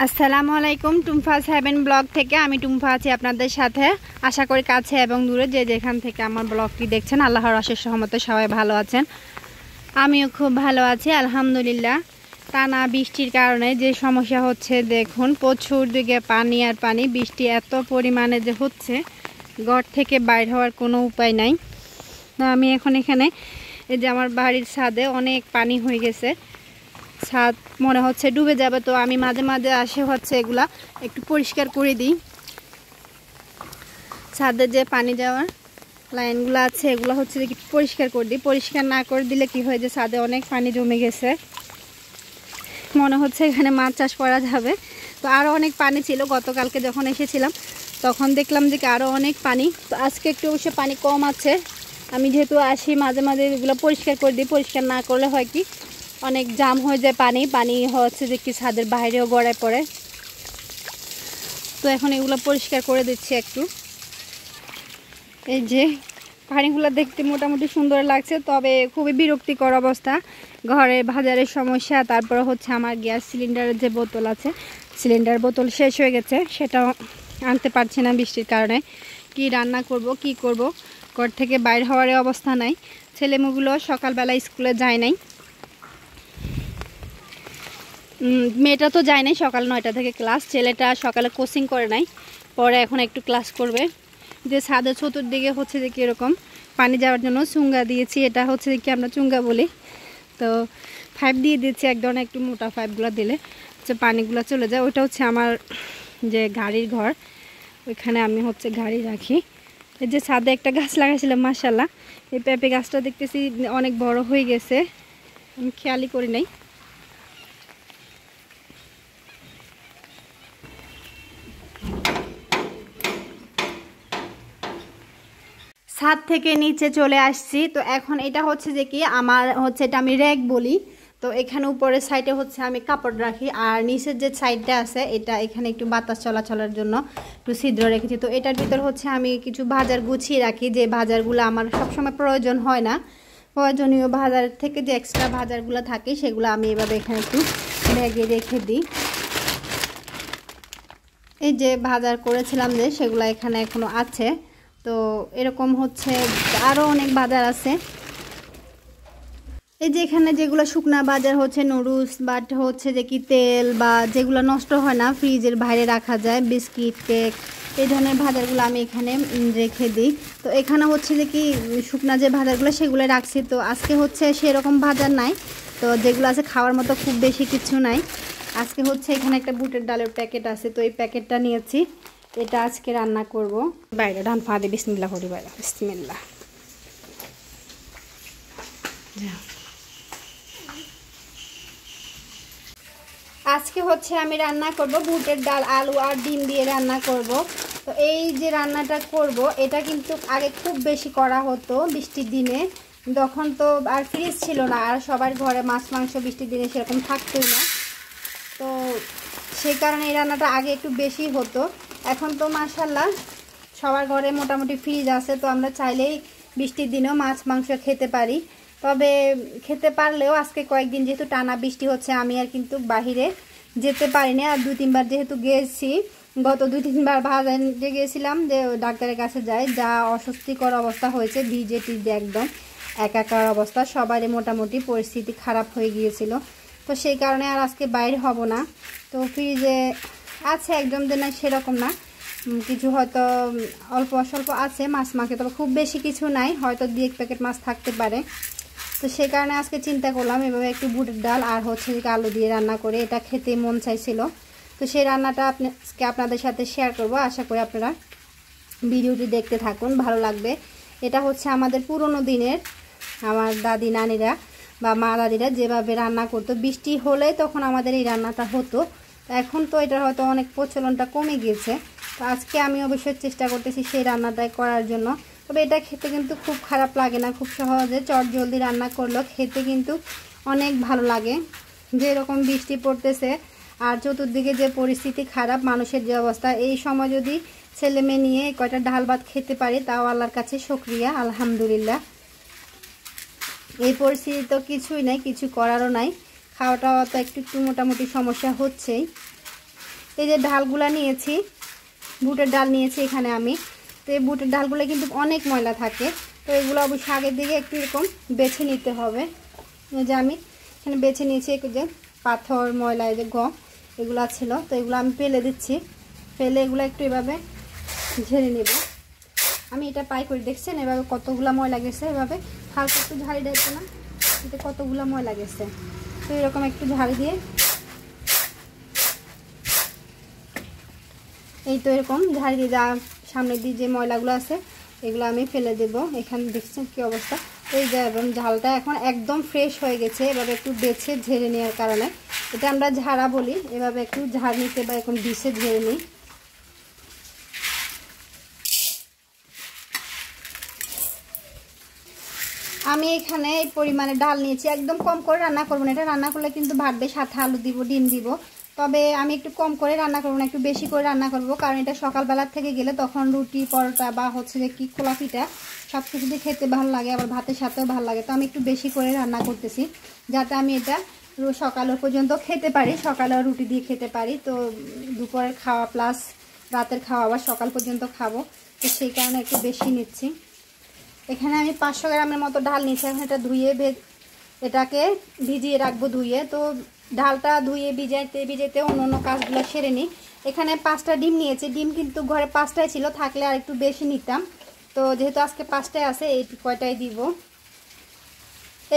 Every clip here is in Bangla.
আসসালামু আলাইকুম। টুম্ফাস হেভেন ব্লগ থেকে আমি টুম্ফা আছি আপনাদের সাথে। আশা করি কাছে এবং দূরে যে যেখান থেকে আমার ব্লগটি দেখছেন আল্লাহর অশেষ রহমতে সবাই ভালো আছেন। আমিও খুব ভালো আছি আলহামদুলিল্লাহ। টানা বৃষ্টির কারণে যে সমস্যা হচ্ছে দেখুন, প্রচুর দিকে পানি আর পানি। বৃষ্টি এত পরিমাণে যে হচ্ছে, ঘর থেকে বাইর হওয়ার কোনো উপায় নাই। তো আমি এখন এখানে এই যে আমার বাড়ির ছাদে অনেক পানি হয়ে গেছে, ছাদ মনে হচ্ছে ডুবে যাবে। তো আমি মাঝে মাঝে আসে হচ্ছে এগুলা একটু পরিষ্কার করে দিই। ছাদে যে পানি যাওয়ার লাইনগুলো আছে এগুলো হচ্ছে একটু পরিষ্কার করে দিই। পরিষ্কার না করে দিলে কি হয় যে ছাদে অনেক পানি জমে গেছে, মনে হচ্ছে এখানে মাছ চাষ করা যাবে। তো আরও অনেক পানি ছিল, গতকালকে যখন এসেছিলাম তখন দেখলাম যে আরও অনেক পানি। তো আজকে একটু অবশ্য পানি কম আছে। আমি যেহেতু আসি মাঝে মাঝে এগুলো পরিষ্কার করে দিই। পরিষ্কার না করলে হয় কি অনেক জাম হয়ে যায়, পানি পানি হচ্ছে যে কি ছাদের বাইরেও গড়ায় পড়ে। তো এখন এগুলো পরিষ্কার করে দিচ্ছি একটু। এই যে পানিগুলো দেখতে মোটামুটি সুন্দর লাগছে, তবে খুবই বিরক্তিকর অবস্থা। ঘরে বাজারের সমস্যা, তারপরে হচ্ছে আমার গ্যাস সিলিন্ডারের যে বোতল আছে, সিলিন্ডার বোতল শেষ হয়ে গেছে, সেটাও আনতে পারছি না বৃষ্টির কারণে। কি রান্না করব কি করব, ঘর থেকে বাইর হওয়ার অবস্থা নাই। ছেলেমেয়েগুলো সকালবেলা স্কুলে যায় নাই, মেয়েটা তো যায় নাই, সকাল 9টা থেকে ক্লাস। ছেলেটা সকালে কোচিং করে নাই, পরে এখন একটু ক্লাস করবে। যে ছাদের চতুর্দিকে হচ্ছে যে কীরকম পানি যাওয়ার জন্য চুঙ্গা দিয়েছি, এটা হচ্ছে কি আমরা চুঙ্গা বলি। তো পাইপ দিয়ে দিচ্ছি, এক ধরনের একটু মোটা পাইপগুলো দিলে হচ্ছে পানিগুলো চলে যায়। ওইটা হচ্ছে আমার যে গাড়ির ঘর, ওইখানে আমি হচ্ছে গাড়ি রাখি। এই যে ছাদে একটা গাছ লাগাইছিলাম মাশাআল্লাহ, এই পেঁপে গাছটা দেখতেছি অনেক বড় হয়ে গেছে, আমি খেয়ালই করি নাই। ছাদ থেকে নিচে চলে আসছি। তো এখন এটা হচ্ছে যে কি আমার হচ্ছে, এটা আমি র্যাক বলি। তো এখানে উপরের সাইডে হচ্ছে আমি কাপড় রাখি, আর নিচের যে সাইডটা আছে এটা এখানে একটু বাতাস চলাচলের জন্য একটু ছিদ্র রেখেছি। তো এটার ভিতর হচ্ছে আমি কিছু বাজার গুছিয়ে রাখি, যে বাজারগুলো আমার সবসময় প্রয়োজন হয় না। প্রয়োজনীয় বাজার থেকে যে এক্সট্রা বাজারগুলো থাকে সেগুলো আমি এভাবে এখানে একটু ব্যাগে রেখে দিই। এই যে বাজার করেছিলাম যে সেগুলো এখানে এখনো আছে। তো এরকম হচ্ছে আরও অনেক বাজার আছে। এই যে এখানে যেগুলো শুকনা বাজার হচ্ছে নুডলস, বাট হচ্ছে যে কি তেল বা যেগুলো নষ্ট হয় না, ফ্রিজের বাইরে রাখা যায়, বিস্কিট, কেক, এই ধরনের বাজারগুলো আমি এখানে রেখে দিই। তো এখানে হচ্ছে যে কি শুকনা যে বাজারগুলো সেগুলো রাখছি। তো আজকে হচ্ছে সেরকম বাজার নাই, তো যেগুলো আছে খাওয়ার মতো খুব বেশি কিছু নাই। আজকে হচ্ছে এখানে একটা বুটের ডালের প্যাকেট আছে, তো এই প্যাকেটটা নিয়েছি, এটা আজকে রান্না করব। বাইরে ডান পা দিয়ে বিসমিল্লাহ করি, বাইরে বিসমিল্লাহ। আজকে হচ্ছে আমি রান্না করব বুটের ডাল, আলু আর ডিম দিয়ে রান্না করব। তো এই যে রান্নাটা করব এটা কিন্তু আগে খুব বেশি করা হতো বৃষ্টির দিনে, তখন তো আর ফ্রিজ ছিল না, আর সবার ঘরে মাছ মাংস বৃষ্টির দিনে সেরকম থাকতোই না। তো সেই কারণে এই রান্নাটা আগে একটু বেশি হতো। এখন তো মাশাআল্লাহ সবার ঘরে মোটামুটি ফ্রিজ আছে, তো আমরা চাইলেই বৃষ্টির দিনেও মাছ মাংস খেতে পারি। তবে খেতে পারলেও আজকে কয়েকদিন যেহেতু টানা বৃষ্টি হচ্ছে, আমি আর কিন্তু বাহিরে যেতে পারিনি। আর 2-3 বার যেহেতু গিয়েছি, গত 2-3 বার বাজারে গিয়েছিলাম যে ডাক্তারের কাছে যাই, যা অস্বস্তিকর অবস্থা হয়েছে, ভিজে টিজে একদম একাকার অবস্থা, সবারই মোটামুটি পরিস্থিতি খারাপ হয়ে গিয়েছিল। তো সেই কারণে আর আজকে বাইরে হব না। তো ফ্রিজে আছে একদম যে না সেরকম না, কিছু হয়তো অল্প স্বল্প আছে মাছ মাখে, তবে খুব বেশি কিছু নাই, হয়তো 2-1 প্যাকেট মাছ থাকতে পারে। তো সেই কারণে আজকে চিন্তা করলাম এভাবে একটু বুটের ডাল আর হচ্ছে আলু দিয়ে রান্না করে, এটা খেতে মন চাইছিল। তো সেই রান্নাটা আজকে আপনাদের সাথে শেয়ার করব। আশা করি আপনারা ভিডিওটি দেখতে থাকুন, ভালো লাগবে। এটা হচ্ছে আমাদের পুরনো দিনের, আমার দাদি নানিরা বা মা দাদিরা যেভাবে রান্না করতো, বৃষ্টি হলে তখন আমাদের এই রান্নাটা হতো। এখন তো এটার হয়তো অনেক প্রচলনটা কমে গিয়েছে। তো আজকে আমি অবশ্যই চেষ্টা করতেছি সেই রান্নাটাই করার জন্য। তবে এটা খেতে কিন্তু খুব খারাপ লাগে না, খুব সহজে চটজলদি রান্না করলেও খেতে কিন্তু অনেক ভালো লাগে। যেরকম বৃষ্টি পড়তেছে আর চতুর্দিকে যে পরিস্থিতি খারাপ, মানুষের যে অবস্থা, এই সময় যদি ছেলে মেয়ে নিয়ে কয়টা ডাল ভাত খেতে পারি তাও আল্লাহর কাছে শুকরিয়া, আলহামদুলিল্লাহ। এই পরিস্থিতি তো কিছুই নাই, কিছু করারও নাই, খাওয়াটাও তো একটু মোটামুটি সমস্যা হচ্ছেই। এই যে ডালগুলা নিয়েছি, বুটের ডাল নিয়েছি এখানে আমি। তো এই বুটের ডালগুলো কিন্তু অনেক ময়লা থাকে, তো এগুলো অবশ্যই আগের দিকে একটু এরকম বেছে নিতে হবে। এই যে আমি এখানে বেছে নিয়েছি, একটু যে পাথর ময়লা এই যে গম এগুলো ছিল, তো এগুলো আমি ফেলে দিচ্ছি। ফেলে এগুলো একটু এভাবে ঝেড়ে নেব। আমি এটা পাই করে দেখছেন এভাবে কতগুলো ময়লা গেছে, এভাবে হালকা একটু ঝাড়ি দিতে না, এতে কতগুলো ময়লা গেছে। তো এরকম একটু ঝাড়ি দিয়ে এই তো এরকম ঝাড়ি দিয়ে যা সামনের দিয়ে যে ময়লাগুলো আছে এগুলো আমি ফেলে দেব। এখানে দেখছেন কি অবস্থা। এই যে এবং ঝালটা এখন একদম ফ্রেশ হয়ে গেছে, এভাবে একটু বেছে ঝেড়ে নেওয়ার কারণে। এটা আমরা ঝাড়া বলি, এভাবে একটু ঝাড় নিতে বা এখন ডিশে ঝেড়ে নিই। আমি এখানে এই পরিমাণে ডাল নিয়েছি, একদম কম করে রান্না করবো না। এটা রান্না করলে কিন্তু ভাববে সাথে আলু দিব, ডিম দিব, তবে আমি একটু কম করে রান্না করবো না, একটু বেশি করে রান্না করব। কারণ এটা সকালবেলার থেকে গেলে তখন রুটি পরোটা বা হচ্ছে যে কি খোলা পিঠা সব কিছু দিয়ে খেতে ভালো লাগে, আবার ভাতের সাথেও ভালো লাগে। তো আমি একটু বেশি করে রান্না করতেছি যাতে আমি এটা সকাল পর্যন্ত খেতে পারি, সকালেও রুটি দিয়ে খেতে পারি। তো দুপুরের খাওয়া প্লাস রাতের খাওয়া আবার সকাল পর্যন্ত খাবো, তো সেই কারণে একটু বেশি নিচ্ছি। এখানে আমি 500 গ্রামের মতো ডাল নিচ্ছি। এখন এটা ধুয়ে এটাকে ভিজিয়ে রাখবো ধুয়ে। তো ডালটা ধুয়ে ভিজাইতে অন্য কাজগুলো সেরে নিই। এখানে 5টা ডিম নিয়েছি। ডিম কিন্তু ঘরে 5টাই ছিল, থাকলে আর একটু বেশি নিতাম। তো যেহেতু আজকে 5টাই আছে, এই কয়টাই দিব।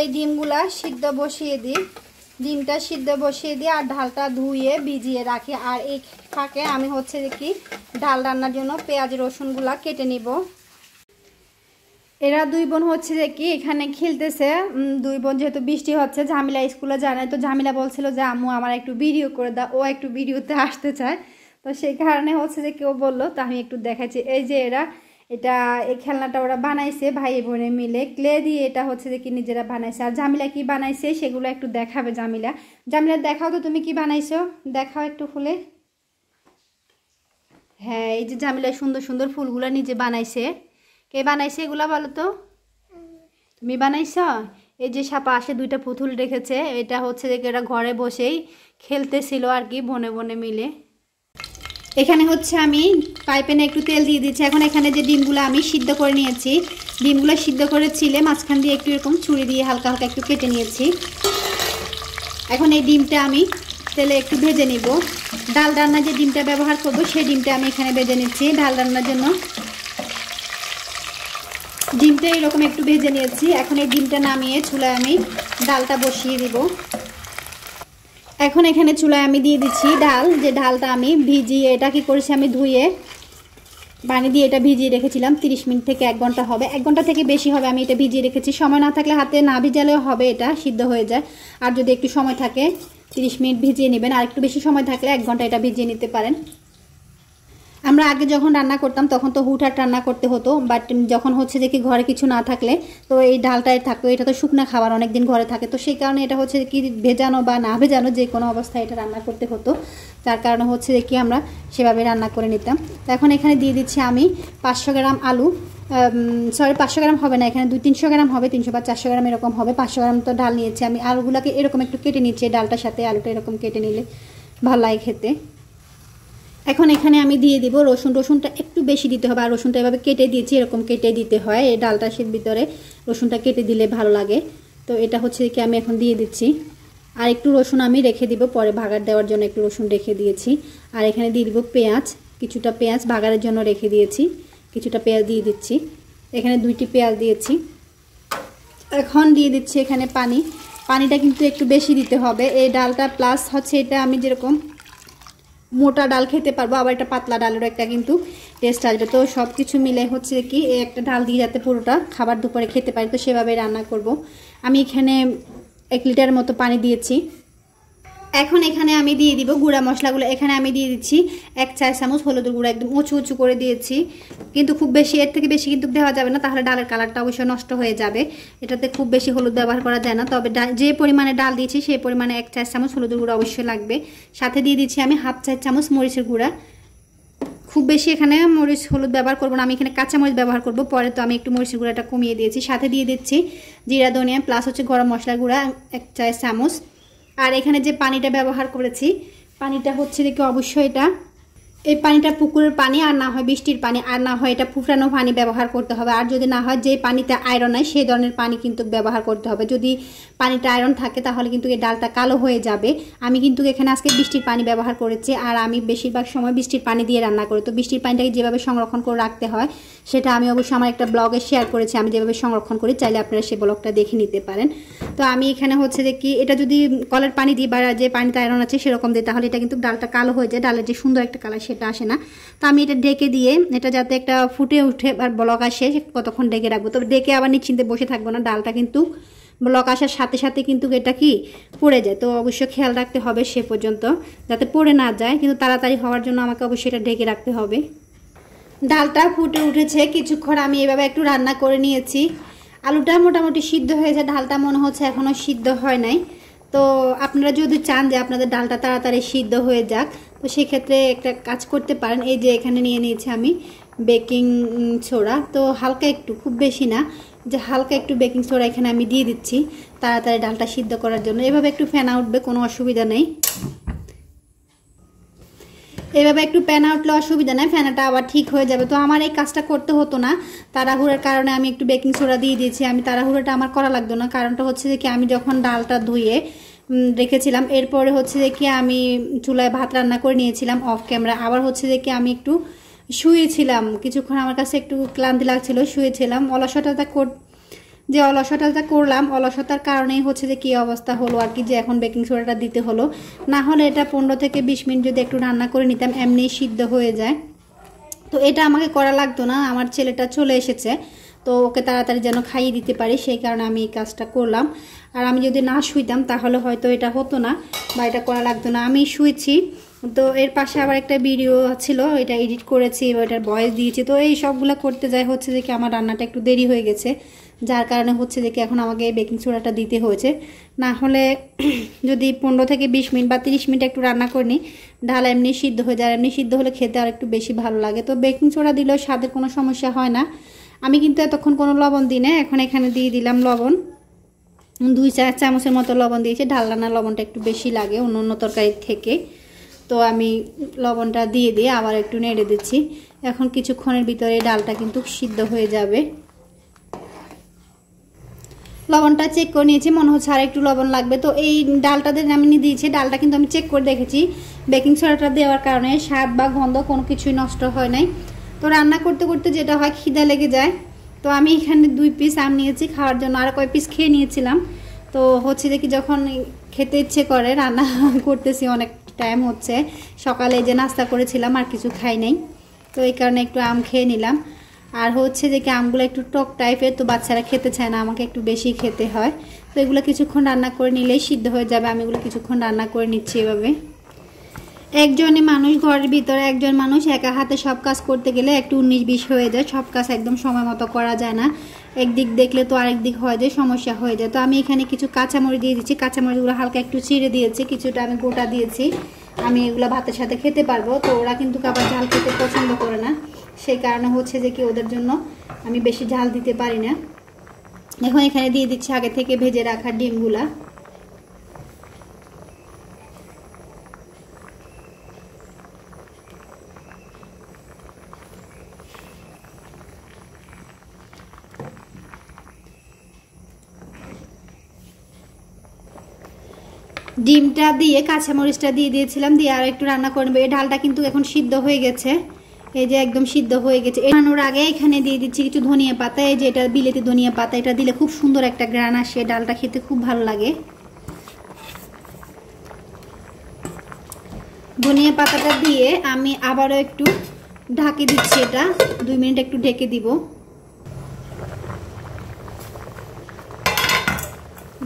এই ডিমগুলা সিদ্ধ বসিয়ে দিই, ডিমটা সিদ্ধ বসিয়ে দিই আর ডালটা ধুয়ে ভিজিয়ে রাখি। আর এই ফাঁকে আমি হচ্ছে যে কি ডাল রান্নার জন্য পেঁয়াজ রসুনগুলা কেটে নিব। এরা দুই বোন হচ্ছে যে কি এখানে খেলতেছে। দুই বোন যেহেতু বৃষ্টি হচ্ছে, ঝামিলা স্কুলে যায় না, তো ঝামিলা বলছিল যে আম্মু আমার একটু ভিডিও করে দাও, ও একটু ভিডিওতে আসতে চায়। তো সেই কারণে হচ্ছে যে কেউ বললো, তো আমি একটু দেখাচ্ছি। এই যে এই খেলনাটা ওরা বানাইছে ভাই বোনে মিলে, ক্লে দিয়ে। এটা হচ্ছে যে কি নিজেরা বানাইছে। আর ঝামিলা কি বানাইছে সেগুলো একটু দেখাবে জামিলা। জামিলা দেখাও তো তুমি কি বানাইছো, দেখাও একটু ফুলে। হ্যাঁ, এই যে জামিলা সুন্দর সুন্দর ফুলগুলো নিজে বানাইছে। কে বানাইছে এগুলা বলো তো? তুমি বানাইছ? এই যে পাশে 2টা পুতুল রেখেছে, এটা হচ্ছে যে এরা ঘরে বসেই খেলতেছিল আর কি বনে বনে মিলে। এখানে হচ্ছে আমি পাইপেনে একটু তেল দিয়ে দিচ্ছি। এখন এখানে যে ডিমগুলো আমি সিদ্ধ করে নিয়েছি, ডিমগুলো সিদ্ধ করে ছিলে মাঝখান দিয়ে একটু এরকম ছুরি দিয়ে হালকা হালকা একটু কেটে নিয়েছি। এখন এই ডিমটা আমি তেলে একটু ভেজে নিব। ডাল রান্নার যে ডিমটা ব্যবহার করব সেই ডিমটা আমি এখানে ভেজে নিচ্ছি ডাল রান্নার জন্য। ডিমটা এরকম একটু ভেজে নিয়েছি। এখন এই ডিমটা নামিয়ে চুলায় আমি ডালটা বসিয়ে দিব। এখন এখানে চুলায় আমি দিয়ে দিচ্ছি ডাল। যে ডালটা আমি ভিজিয়ে, এটা কি করেছি আমি ধুয়ে পানি দিয়ে এটা ভিজিয়ে রেখেছিলাম 30 মিনিট থেকে 1 ঘন্টা হবে, 1 ঘন্টা থেকে বেশি হবে। আমি এটা ভিজিয়ে রেখেছি। সময় না থাকলে হাতে না ভিজালেও হবে, এটা সিদ্ধ হয়ে যায়। আর যদি একটু সময় থাকে 30 মিনিট ভিজিয়ে নেবেন, আর একটু বেশি সময় থাকলে 1 ঘন্টা এটা ভিজিয়ে নিতে পারেন। আমরা আগে যখন রান্না করতাম তখন তো হুটহাট রান্না করতে হতো, বাট যখন হচ্ছে যে কি ঘরে কিছু না থাকলে তো এই ডালটাই থাকতো। এটা তো শুকনা খাবার, অনেকদিন ঘরে থাকে, তো সেই কারণে এটা হচ্ছে কি ভেজানো বা না ভেজানো যে কোনো অবস্থায় এটা রান্না করতে হতো। তার কারণে হচ্ছে যে কি আমরা সেভাবে রান্না করে নিতাম। তো এখন এখানে দিয়ে দিচ্ছি আমি 500 গ্রাম আলু, সরি 500 গ্রাম হবে না, এখানে 200-300 গ্রাম হবে, 300 বা 400 গ্রাম এরকম হবে। 500 গ্রাম তো ডাল নিয়েছি আমি। আলুগুলোকে এরকম একটু কেটে নিচ্ছি, ডালটার সাথে আলুটা এরকম কেটে নিলে ভালো লাগে খেতে। এখন এখানে আমি দিয়ে দিব রসুন। রসুনটা একটু বেশি দিতে হবে, আর রসুনটা এভাবে কেটে দিয়েছি, এরকম কেটে দিতে হয়। এই ডালটা সে ভিতরে রসুনটা কেটে দিলে ভালো লাগে। তো এটা হচ্ছে কি আমি এখন দিয়ে দিচ্ছি। আর একটু রসুন আমি রেখে দিব, পরে ভাগার দেওয়ার জন্য একটু রসুন রেখে দিয়েছি। আর এখানে দিয়ে দিব পেঁয়াজ, কিছুটা পেঁয়াজ ভাগারের জন্য রেখে দিয়েছি, কিছুটা পেঁয়াজ দিয়ে দিচ্ছি। এখানে 2টি পেঁয়াজ দিয়েছি। এখন দিয়ে দিচ্ছি এখানে পানি। পানিটা কিন্তু একটু বেশি দিতে হবে এই ডালটা, প্লাস হচ্ছে এটা আমি যেরকম মোটা ডাল খেতে পারবো, আবার একটা পাতলা ডালেরও একটা কিন্তু টেস্ট আসবে। তো সব কিছু মিলে হচ্ছে কি একটা ডাল দিয়ে যাতে পুরোটা খাবার দুপুরে খেতে পারি, তো সেভাবে রান্না করব। আমি এখানে 1 লিটার মতো পানি দিয়েছি। এখন এখানে আমি দিয়ে দিব গুঁড়া মশলাগুলো। এখানে আমি দিয়ে দিচ্ছি 1 চা চামচ হলুদের গুঁড়া, একদম উঁচু উঁচু করে দিয়েছি, কিন্তু খুব বেশি, এর থেকে বেশি কিন্তু দেওয়া যাবে না, তাহলে ডালের কালারটা অবশ্যই নষ্ট হয়ে যাবে। এটাতে খুব বেশি হলুদ ব্যবহার করা যায় না, তবে যে পরিমাণে ডাল দিয়েছি সেই পরিমাণে 1 চা চামচ হলুদের গুঁড়া অবশ্যই লাগবে। সাথে দিয়ে দিচ্ছি আমি 1/2 চা চামচ মরিচের গুঁড়া। খুব বেশি এখানে মরিচ হলুদ ব্যবহার করবো না, আমি এখানে কাঁচা মরিচ ব্যবহার করব, পরে তো আমি একটু মরিচের গুঁড়াটা কমিয়ে দিয়েছি। সাথে দিয়ে দিচ্ছি জিরা ধনিয়া প্লাস হচ্ছে গরম মশলা গুঁড়া 1 চা চামচ। আর এখানে যে পানিটা ব্যবহার করেছি পানিটা হচ্ছে দেখি অবশ্যই এটা এই পানিটা পুকুরের পানি আর না হয় বৃষ্টির পানি আর না হয় এটা ফুটানো পানি ব্যবহার করতে হবে। আর যদি না হয় যে পানিতে আয়রন হয় সেই ধরনের পানি কিন্তু ব্যবহার করতে হবে। যদি পানিটা আয়রন থাকে তাহলে কিন্তু এই ডালটা কালো হয়ে যাবে। আমি কিন্তু এখানে আজকে বৃষ্টির পানি ব্যবহার করেছি আর আমি বেশিরভাগ সময় বৃষ্টির পানি দিয়ে রান্না করি। তো বৃষ্টির পানিটাকে যেভাবে সংরক্ষণ করে রাখতে হয় সেটা আমি অবশ্যই আমার একটা ব্লগে শেয়ার করেছি, আমি যেভাবে সংরক্ষণ করি, চাইলে আপনারা সেই ব্লগটা দেখে নিতে পারেন। তো আমি এখানে হচ্ছে যে কি এটা যদি কলের পানি দিই বা যে পানিতে আয়রন আছে সেরকম দিই তাহলে এটা কিন্তু ডালটা কালো হয়ে যায়, ডালের যে সুন্দর একটা কালার সেটা আসে না। তো আমি এটা ঢেকে দিয়ে এটা যাতে একটা ফুটে উঠে আর ব্লক আসে কতক্ষণ ঢেকে রাখবো। তবে ঢেকে আবার নিশ্চিন্তে বসে থাকবো না, ডালটা কিন্তু ব্লক আসার সাথে সাথে কিন্তু এটা কি পড়ে যায়। তো অবশ্যই খেয়াল রাখতে হবে সে পর্যন্ত যাতে পড়ে না যায়, কিন্তু তাড়াতাড়ি হওয়ার জন্য আমাকে অবশ্যই এটা ঢেকে রাখতে হবে। ডালটা ফুটে উঠেছে, কিছুক্ষণ আমি এভাবে একটু রান্না করে নিয়েছি। আলুটা মোটামুটি সিদ্ধ হয়েছে, ডালটা মনে হচ্ছে এখনও সিদ্ধ হয় নাই। তো আপনারা যদি চান যে আপনাদের ডালটা তাড়াতাড়ি সিদ্ধ হয়ে যাক তো সেক্ষেত্রে একটা কাজ করতে পারেন। এই যে এখানে নিয়ে নিয়েছি আমি বেকিং সোডা, তো হালকা একটু, খুব বেশি না, যে হালকা একটু বেকিং সোডা এখানে আমি দিয়ে দিচ্ছি তাড়াতাড়ি ডালটা সিদ্ধ করার জন্য। এভাবে একটু ফেনা উঠবে, কোনো অসুবিধা নেই। এভাবে একটু ফেনা উঠলে অসুবিধা নেই, ফেনাটা আবার ঠিক হয়ে যাবে। তো আমার এই কাজটা করতে হতো না, তাড়াহুড়োর কারণে আমি একটু বেকিং সোডা দিয়ে দিয়েছি। আমি তাড়াহুড়োটা আমার করা লাগতো না, কারণটা হচ্ছে যে কি আমি যখন ডালটা ধুয়ে রেখেছিলাম এরপরে হচ্ছে যে কি আমি চুলায় ভাত রান্না করে নিয়েছিলাম অফ ক্যামেরা। আবার হচ্ছে যে কি আমি একটু শুয়েছিলাম কিছুক্ষণ, আমার কাছে একটু ক্লান্তি লাগছিল, শুয়েছিলাম। অলসতাটা করলাম, অলসতার কারণেই হচ্ছে যে কী অবস্থা হলো আর কি, যে এখন বেকিং সোডাটা দিতে হলো। না হলে এটা 15 থেকে 20 মিনিট যদি একটু রান্না করে নিতাম এমনি সিদ্ধ হয়ে যায়। তো এটা আমাকে করা লাগতো না, আমার ছেলেটা চলে এসেছে তো ওকে তাড়াতাড়ি যেন খাইয়ে দিতে পারি সেই কারণে আমি এই কাজটা করলাম। আর আমি যদি না শুইতাম তাহলে হয়তো এটা হতো না বা এটা করা লাগতো না। আমি শুয়েছি, তো এর পাশে আবার একটা ভিডিও ছিল, এটা এডিট করেছি, ওইটার ভয়েস দিয়েছি। তো এই সবগুলো করতে যাই হচ্ছে যে কি আমার রান্নাটা একটু দেরি হয়ে গেছে, যার কারণে হচ্ছে যে কি এখন আমাকে বেকিং সোডাটা দিতে হয়েছে। না হলে যদি 15 থেকে 20 মিনিট বা 30 মিনিট একটু রান্না করে নিই ডাল এমনি সিদ্ধ হয়ে যায়। এমনি সিদ্ধ হলে খেতে আর একটু বেশি ভালো লাগে। তো বেকিং সোডা দিলেও স্বাদের কোনো সমস্যা হয় না। আমি কিন্তু এতক্ষণ কোনো লবণ দিই না, এখন এখানে দিয়ে দিলাম লবণ, 2-4 চামচের মতো লবণ দিয়েছি। ডাল রান্নার লবণটা একটু বেশি লাগে অন্য অন্য তরকারির থেকে, তো আমি লবণটা দিয়ে আবার একটু নেড়ে দিচ্ছি। এখন কিছুক্ষণের ভিতরে ডালটা কিন্তু সিদ্ধ হয়ে যাবে। লবণটা চেক করে নিয়েছি, মনে হচ্ছে আর একটু লবণ লাগবে। তো এই ডালটা দিয়ে আমি দিয়েছি, ডালটা কিন্তু আমি চেক করে দেখেছি বেকিং সোডাটা দেওয়ার কারণে স্বাদ বা গন্ধ কোনো কিছুই নষ্ট হয় নাই। তো রান্না করতে করতে যেটা হয় খিদা লেগে যায়। তো আমি এখানে 2 পিস আম নিয়েছি খাওয়ার জন্য, আর কয়েক পিস খেয়ে নিয়েছিলাম। তো হচ্ছে দেখি যখন খেতে ইচ্ছে করে রান্না করতেছি, অনেক টাইম হচ্ছে, সকালে যে নাস্তা করেছিলাম আর কিছু খাই নাই, তো এই কারণে একটু আম খেয়ে নিলাম। আর হচ্ছে যে কি আমগুলো একটু টক টাইপের, তো বাচ্চারা খেতে চায় না, আমাকে একটু বেশি খেতে হয়। তো এগুলো কিছুক্ষণ রান্না করে নিলেই সিদ্ধ হয়ে যাবে। আমি এগুলো কিছুক্ষণ রান্না করে নিচ্ছি এভাবে। একজনই মানুষ, ঘরের ভিতরে একজন মানুষ একা হাতে সব কাজ করতে গেলে একটু 19-20 হয়ে যায়, সব কাজ একদম সময় মতো করা যায় না। একদিক দেখলে তো আরেক দিক হয়ে যায়, সমস্যা হয়ে যায়। তো আমি এখানে কিছু কাঁচামরিচ দিয়ে দিচ্ছি, কাঁচামরিচগুলো হালকা একটু চিড়ে দিয়েছি, কিছুটা আমি গোটা দিয়েছি। আমি এগুলো ভাতের সাথে খেতে পারবো। তো ওরা কিন্তু আবার ঝাল খেতে পছন্দ করে না, সেই কারণে হচ্ছে যে কি ওদের জন্য আমি বেশি ঝাল দিতে পারি না। এখন এখানে দিয়ে দিচ্ছি আগে থেকে ভেজে রাখা ডিমগুলা। ডিমটা দিয়ে কাঁচামরিচটা দিয়ে দিয়েছিলাম, দিয়ে আর একটু রান্না করে নেবো। এই ডালটা কিন্তু এখন সিদ্ধ হয়ে গেছে, এই যে একদম সিদ্ধ হয়ে গেছে। বানানোর আগে এখানে দিয়ে দিচ্ছি কিছু ধনিয়া পাতা, এই যে এটা বিলেতি ধনিয়া পাতা, এটা দিলে খুব সুন্দর একটা গ্রান আসে, ডালটা খেতে খুব ভালো লাগে। ধনিয়া পাতাটা দিয়ে আমি আবারও একটু ঢাকে দিচ্ছি, এটা 2 মিনিট একটু ঢেকে দিব।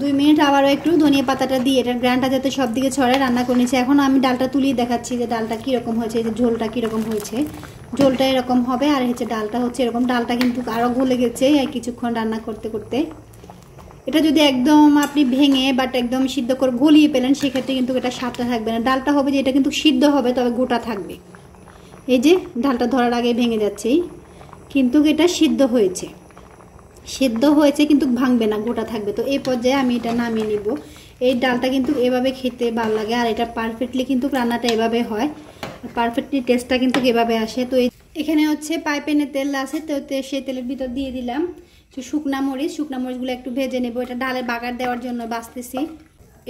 2 মিনিট আবারও একটু ধনিয়া পাতাটা দিয়ে এটার গ্রানটা যাতে সব দিকে ছড়ায় রান্না করে নিচ্ছি। এখন আমি ডালটা তুলিয়ে দেখাচ্ছি যে ডালটা কীরকম হয়েছে, এই যে ঝোলটা কীরকম হয়েছে। ঝোলটা এরকম হবে আর হচ্ছে ডালটা হচ্ছে এরকম। ডালটা কিন্তু আরও গলে গেছে কিছুক্ষণ রান্না করতে করতে। এটা যদি একদম আপনি ভেঙে বাট একদম সিদ্ধ করে গলিয়ে পেলেন সেক্ষেত্রে কিন্তু এটা স্বাদটা থাকবে না। ডালটা হবে যে এটা কিন্তু সিদ্ধ হবে তবে গোটা থাকবে। এই যে ডালটা ধরার আগে ভেঙে যাচ্ছে, কিন্তু এটা সিদ্ধ হয়েছে কিন্তু ভাঙবে না, গোটা থাকবে। তো এই পর্যায়ে আমি এটা নামিয়ে নিব। এই ডালটা কিন্তু এভাবে খেতে ভালো লাগে, আর এটা পারফেক্টলি কিন্তু রান্নাটা এভাবে হয়, পারফেক্টলি টেস্টটা কিন্তু এভাবে আসে। তো এখানে হচ্ছে পাইপেনে তেল আছে, তো সেই তেলের ভিতর দিয়ে দিলাম শুকনা মরিচগুলো একটু ভেজে নেব। এটা ডালের বাগার দেওয়ার জন্য বাছতেছি।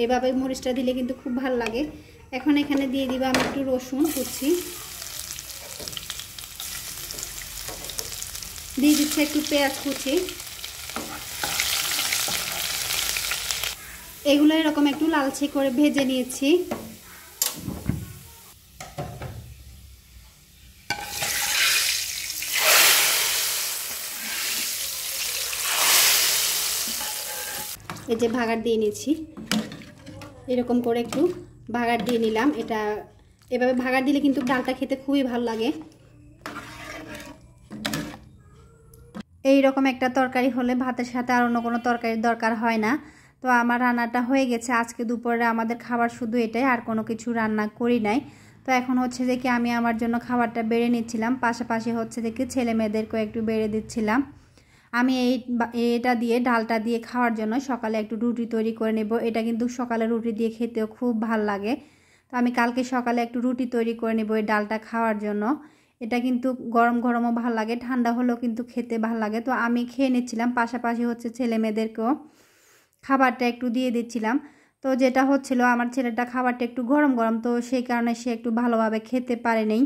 এভাবে মরিচটা দিলে কিন্তু খুব ভালো লাগে। এখন এখানে দিয়ে দিব আমি একটু রসুন কুচি, দিয়ে দিচ্ছি একটু পেঁয়াজ কুচি। এগুলো এরকম একটু লালচে করে ভেজে নিয়েছি। এই যে ভাগার দিয়ে নিয়েছি, এরকম করে একটু ভাগার দিয়ে নিলাম। এটা এভাবে ভাগার দিলে কিন্তু ডালটা খেতে খুবই ভালো লাগে। এই রকম একটা তরকারি হলে ভাতের সাথে আর অন্য কোনো তরকারির দরকার হয় না। তো আমার রান্নাটা হয়ে গেছে। আজকে দুপুরে আমাদের খাবার শুধু এটাই, আর কোনো কিছু রান্না করি নাই। তো এখন হচ্ছে যে কি আমি আমার জন্য খাবারটা বেড়ে নিচ্ছিলাম, পাশাপাশি হচ্ছে যে কি ছেলে মেয়েদেরকেও একটু বেড়ে দিচ্ছিলাম। আমি এটা দিয়ে ডালটা দিয়ে খাওয়ার জন্য সকালে একটু রুটি তৈরি করে নেব। এটা কিন্তু সকালে রুটি দিয়ে খেতেও খুব ভাল লাগে। তো আমি কালকে সকালে একটু রুটি তৈরি করে নেব এই ডালটা খাওয়ার জন্য। এটা কিন্তু গরম গরমও ভাল লাগে, ঠান্ডা হলেও কিন্তু খেতে ভাল লাগে। তো আমি খেয়ে নিচ্ছিলাম, পাশাপাশি হচ্ছে ছেলে মেয়েদেরকেও খাবারটা একটু দিয়ে দিচ্ছিলাম। তো যেটা হচ্ছিল, আমার ছেলেটা খাবারটা একটু গরম গরম, তো সেই কারণে সে একটু ভালোভাবে খেতে পারেনি।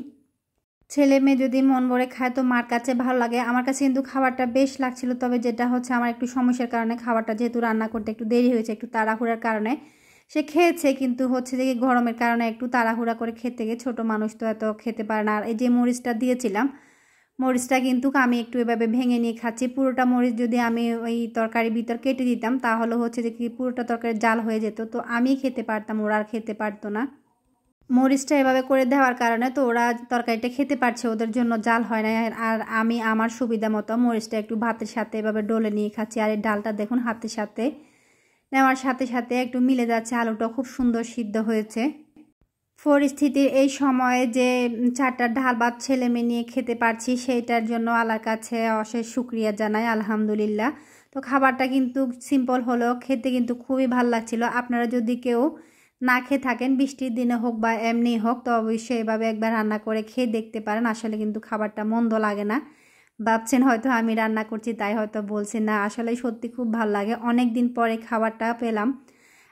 ছেলে মেয়ে যদি মন ভরে খায় তো মার কাছে ভালো লাগে। আমার কাছে কিন্তু খাবারটা বেশ লাগছিল, তবে যেটা হচ্ছে আমার একটু সমস্যার কারণে খাবারটা যেহেতু রান্না করতে একটু দেরি হয়েছে, একটু তাড়াহুড়ার কারণে সে খেয়েছে, কিন্তু হচ্ছে যে গরমের কারণে একটু তাড়াহুড়া করে খেতে গিয়ে ছোটো মানুষ তো এত খেতে পারে না। আর এই যে মরিচটা দিয়েছিলাম, মরিচটা কিন্তু আমি একটু এভাবে ভেঙে নিয়ে খাচ্ছি। পুরোটা মরিচ যদি আমি ওই তরকারির ভিতর কেটে দিতাম তাহলে হচ্ছে যে কি পুরোটা তরকারি জাল হয়ে যেত, তো আমি খেতে পারতাম, ওরা আর খেতে পারতো না। মরিচটা এভাবে করে দেওয়ার কারণে তো ওরা তরকারিটা খেতে পারছে, ওদের জন্য জাল হয় না। আর আমি আমার সুবিধা মতো মরিচটা একটু ভাতের সাথে এভাবে ডলে নিয়ে খাচ্ছি। আর এই ডালটা দেখুন হাতের সাথে নেওয়ার সাথে সাথে একটু মিলে যাচ্ছে, আলুটা খুব সুন্দর সিদ্ধ হয়েছে। পরিস্থিতির এই সময়ে যে 4টা ডাল ভাত ছেলে মেয়ে নিয়ে খেতে পারছি, সেইটার জন্য আল্লাহর কাছে অশেষ শুকরিয়া জানাই, আলহামদুলিল্লাহ। তো খাবারটা কিন্তু সিম্পল হলেও খেতে কিন্তু খুবই ভালো লাগছিল। আপনারা যদি কেউ না খেয়ে থাকেন, বৃষ্টির দিনে হোক বা এমনি হোক, তো অবশ্যই এভাবে একবার রান্না করে খেয়ে দেখতে পারেন। আসলে কিন্তু খাবারটা মন্দ লাগে না। ভাবছেন হয়তো আমি রান্না করছি তাই হয়তো বলছি, না আসলে সত্যি খুব ভালো লাগে। অনেক দিন পরে খাবারটা পেলাম,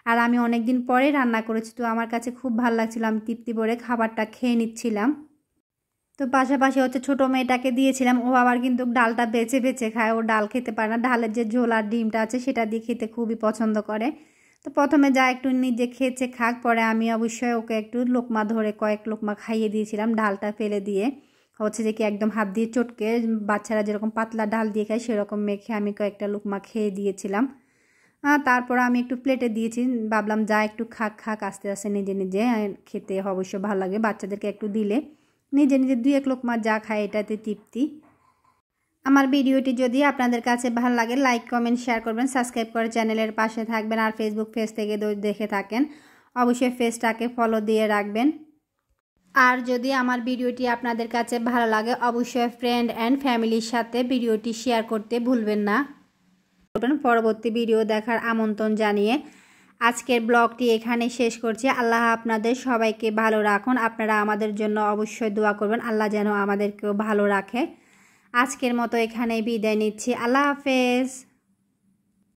আর আমি অনেক দিন পরে রান্না করেছি, তো আমার কাছে খুব ভালো লাগছিল। আমি তৃপ্তি ভরে খাবারটা খেয়ে নিচ্ছিলাম। তো পাশাপাশি হচ্ছে ছোটো মেয়েটাকে দিয়েছিলাম, ও আবার কিন্তু ডালটা বেছে বেছে খায়, ও ডাল খেতে পারে না। ডালের যে ঝোল আর ডিমটা আছে সেটা দিয়ে খেতে খুবই পছন্দ করে। তো প্রথমে যা একটু নিজে খেয়েছে খাক, পরে আমি অবশ্যই ওকে একটু লোকমা ধরে কয়েক লোকমা খাইয়ে দিয়েছিলাম, ডালটা ফেলে দিয়ে। হচ্ছে যে কি একদম হাত দিয়ে চটকে বাচ্চারা যেরকম পাতলা ডাল দিয়ে খায় সেরকম মেখে আমি কয়েকটা লোকমা খেয়ে দিয়েছিলাম। তারপর আমি একটু প্লেটে দিয়েছি, ভাবলাম যা একটু খাক আস্তে আস্তে নিজে নিজে খেতে অবশ্য ভালো লাগে। বাচ্চাদেরকে একটু দিলে নিজে নিজে 2-1 লোকমা যা খায় এটাতে তৃপ্তি। আমার ভিডিওটি যদি আপনাদের কাছে ভালো লাগে লাইক কমেন্ট শেয়ার করবেন, সাবস্ক্রাইব করে চ্যানেলের পাশে থাকবেন। আর ফেসবুক পেজ থেকে দেখে থাকেন অবশ্যই পেজটাকে ফলো দিয়ে রাখবেন। আর যদি আমার ভিডিওটি আপনাদের কাছে ভালো লাগে অবশ্যই ফ্রেন্ড অ্যান্ড ফ্যামিলির সাথে ভিডিওটি শেয়ার করতে ভুলবেন না। পরবর্তী ভিডিও দেখার আমন্ত্রণ জানিয়ে আজকের ব্লগটি এখানে শেষ করছি। আল্লাহ আপনাদের সবাইকে ভালো রাখুন। আপনারা আমাদের জন্য অবশ্যই দোয়া করবেন, আল্লাহ যেন আমাদেরকেও ভালো রাখে। আজকের মতো এখানেই বিদায় নিচ্ছি। আল্লাহ হাফেজ।